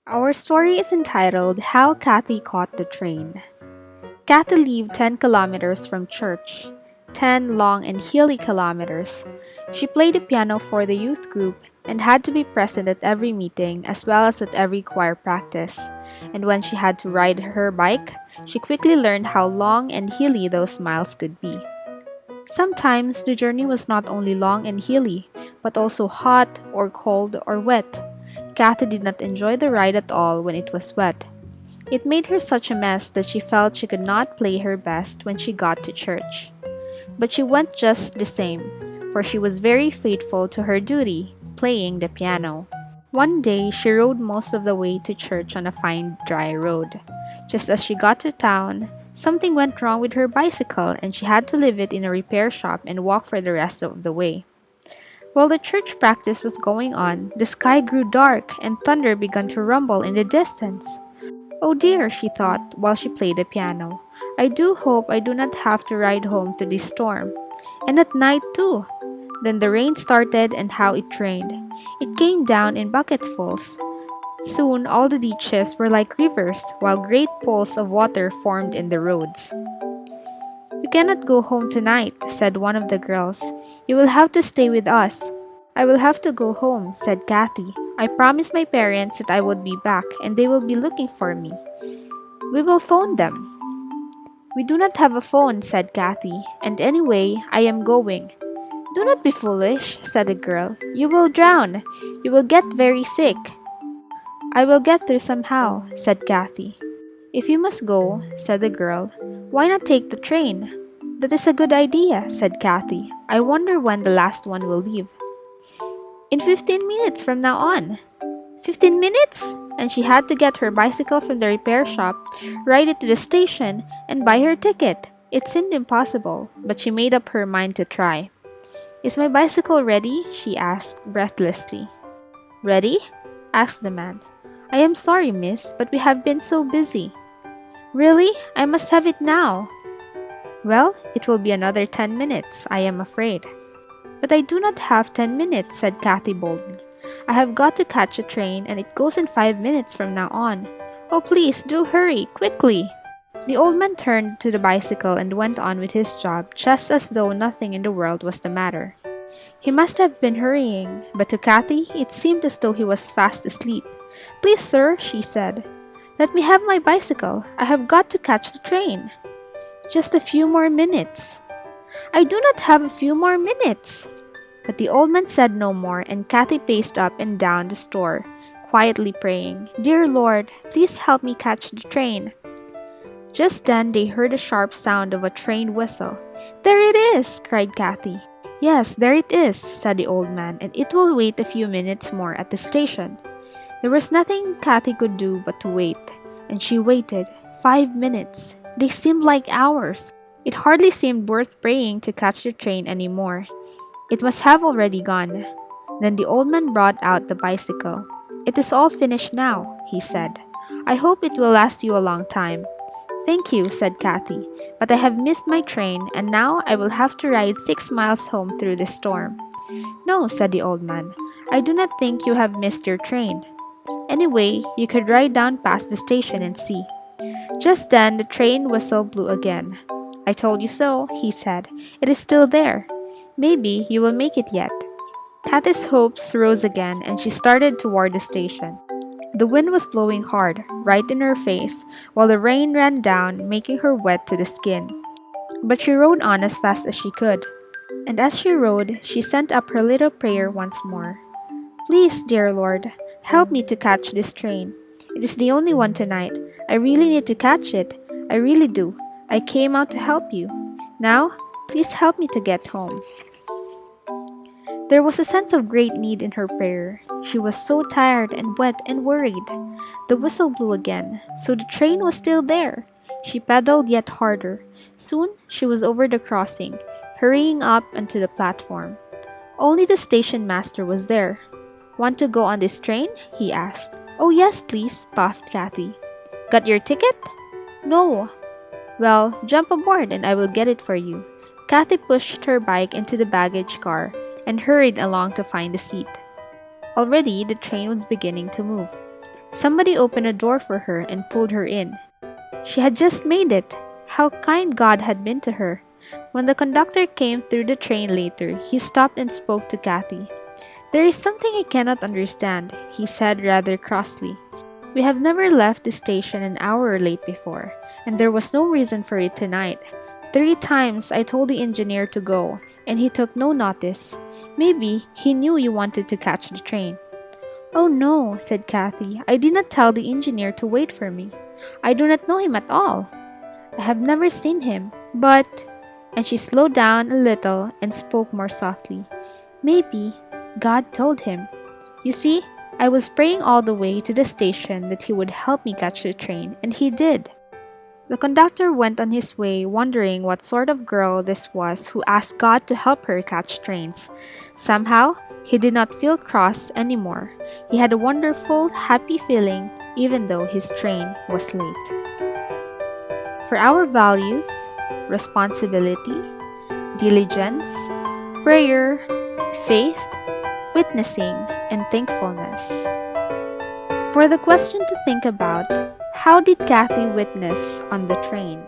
Our story is entitled How Kathy Caught the Train. Kathy lived 10 kilometers from church, 10 long and hilly kilometers. She played the piano for the youth group and had to be present at every meeting as well as at every choir practice. And when she had to ride her bike, she quickly learned how long and hilly those miles could be. Sometimes the journey was not only long and hilly, but also hot or cold or wet. Kathy did not enjoy the ride at all when it was wet. It made her such a mess that she felt she could not play her best when she got to church. But she went just the same, for she was very faithful to her duty, playing the piano. One day, she rode most of the way to church on a fine dry road. Just as she got to town, something went wrong with her bicycle and she had to leave it in a repair shop and walk for the rest of the way. While the church practice was going on, the sky grew dark and thunder began to rumble in the distance. Oh dear, she thought while she played the piano. I do hope I do not have to ride home to this storm. And at night too. Then the rain started and how it rained. It came down in bucketfuls. Soon all the ditches were like rivers, while great pools of water formed in the roads. You cannot go home tonight, said one of the girls. You will have to stay with us. I will have to go home, said Kathy. I promised my parents that I would be back and they will be looking for me. We will phone them. We do not have a phone, said Kathy, and anyway, I am going. Do not be foolish, said the girl. You will drown. You will get very sick. I will get through somehow, said Kathy. If you must go, said the girl, why not take the train? That is a good idea, said Kathy. I wonder when the last one will leave. In 15 minutes from now on. 15 minutes? And she had to get her bicycle from the repair shop, ride it to the station, and buy her ticket. It seemed impossible, but she made up her mind to try. Is my bicycle ready? She asked breathlessly. Ready? Asked the man. I am sorry, miss, but we have been so busy. Really? I must have it now. Well, it will be another 10 minutes, I am afraid. But I do not have 10 minutes, said Kathy boldly. I have got to catch a train and it goes in 5 minutes from now on. Oh, please, do hurry, quickly. The old man turned to the bicycle and went on with his job just as though nothing in the world was the matter. He must have been hurrying, but to Kathy it seemed as though he was fast asleep. Please, sir, she said. Let me have my bicycle. I have got to catch the train. Just a few more minutes. I do not have a few more minutes. But the old man said no more, and Kathy paced up and down the store, quietly praying, Dear Lord, please help me catch the train. Just then they heard a sharp sound of a train whistle. There it is, cried Kathy. Yes, there it is, said the old man, and it will wait a few minutes more at the station. There was nothing Kathy could do but to wait, and she waited. 5 minutes. They seemed like hours. It hardly seemed worth praying to catch the train any more. It must have already gone. Then the old man brought out the bicycle. It is all finished now, he said. I hope it will last you a long time. Thank you, said Kathy, but I have missed my train and now I will have to ride 6 miles home through the storm. No, said the old man, I do not think you have missed your train. Anyway, you could ride down past the station and see. Just then the train whistle blew again. I told you so, he said. It is still there. Maybe you will make it yet. Kathy's hopes rose again and she started toward the station. The wind was blowing hard, right in her face, while the rain ran down, making her wet to the skin. But she rode on as fast as she could. And as she rode, she sent up her little prayer once more. Please, dear Lord, help me to catch this train. It is the only one tonight. I really need to catch it. I really do. I came out to help you. Now, please help me to get home. There was a sense of great need in her prayer. She was so tired and wet and worried. The whistle blew again, so the train was still there. She pedaled yet harder. Soon she was over the crossing, hurrying up onto the platform. Only the station master was there. Want to go on this train? He asked. Oh yes, please, puffed Kathy. Got your ticket? No. Well, jump aboard and I will get it for you. Kathy pushed her bike into the baggage car and hurried along to find a seat. Already the train was beginning to move. Somebody opened a door for her and pulled her in. She had just made it. How kind God had been to her. When the conductor came through the train later, he stopped and spoke to Kathy. "There is something I cannot understand," he said rather crossly. "We have never left the station an hour late before, and there was no reason for it tonight. 3 times I told the engineer to go, and he took no notice. Maybe he knew you wanted to catch the train." "Oh no," said Kathy. "I did not tell the engineer to wait for me. I do not know him at all. I have never seen him, but—" and she slowed down a little and spoke more softly. "Maybe God told him. You see, I was praying all the way to the station that he would help me catch the train, and he did." The conductor went on his way wondering what sort of girl this was who asked God to help her catch trains. Somehow, he did not feel cross anymore. He had a wonderful, happy feeling even though his train was late. For our values, responsibility, diligence, prayer, faith, witnessing, and thankfulness. For the question to think about, how did Kathy witness on the train?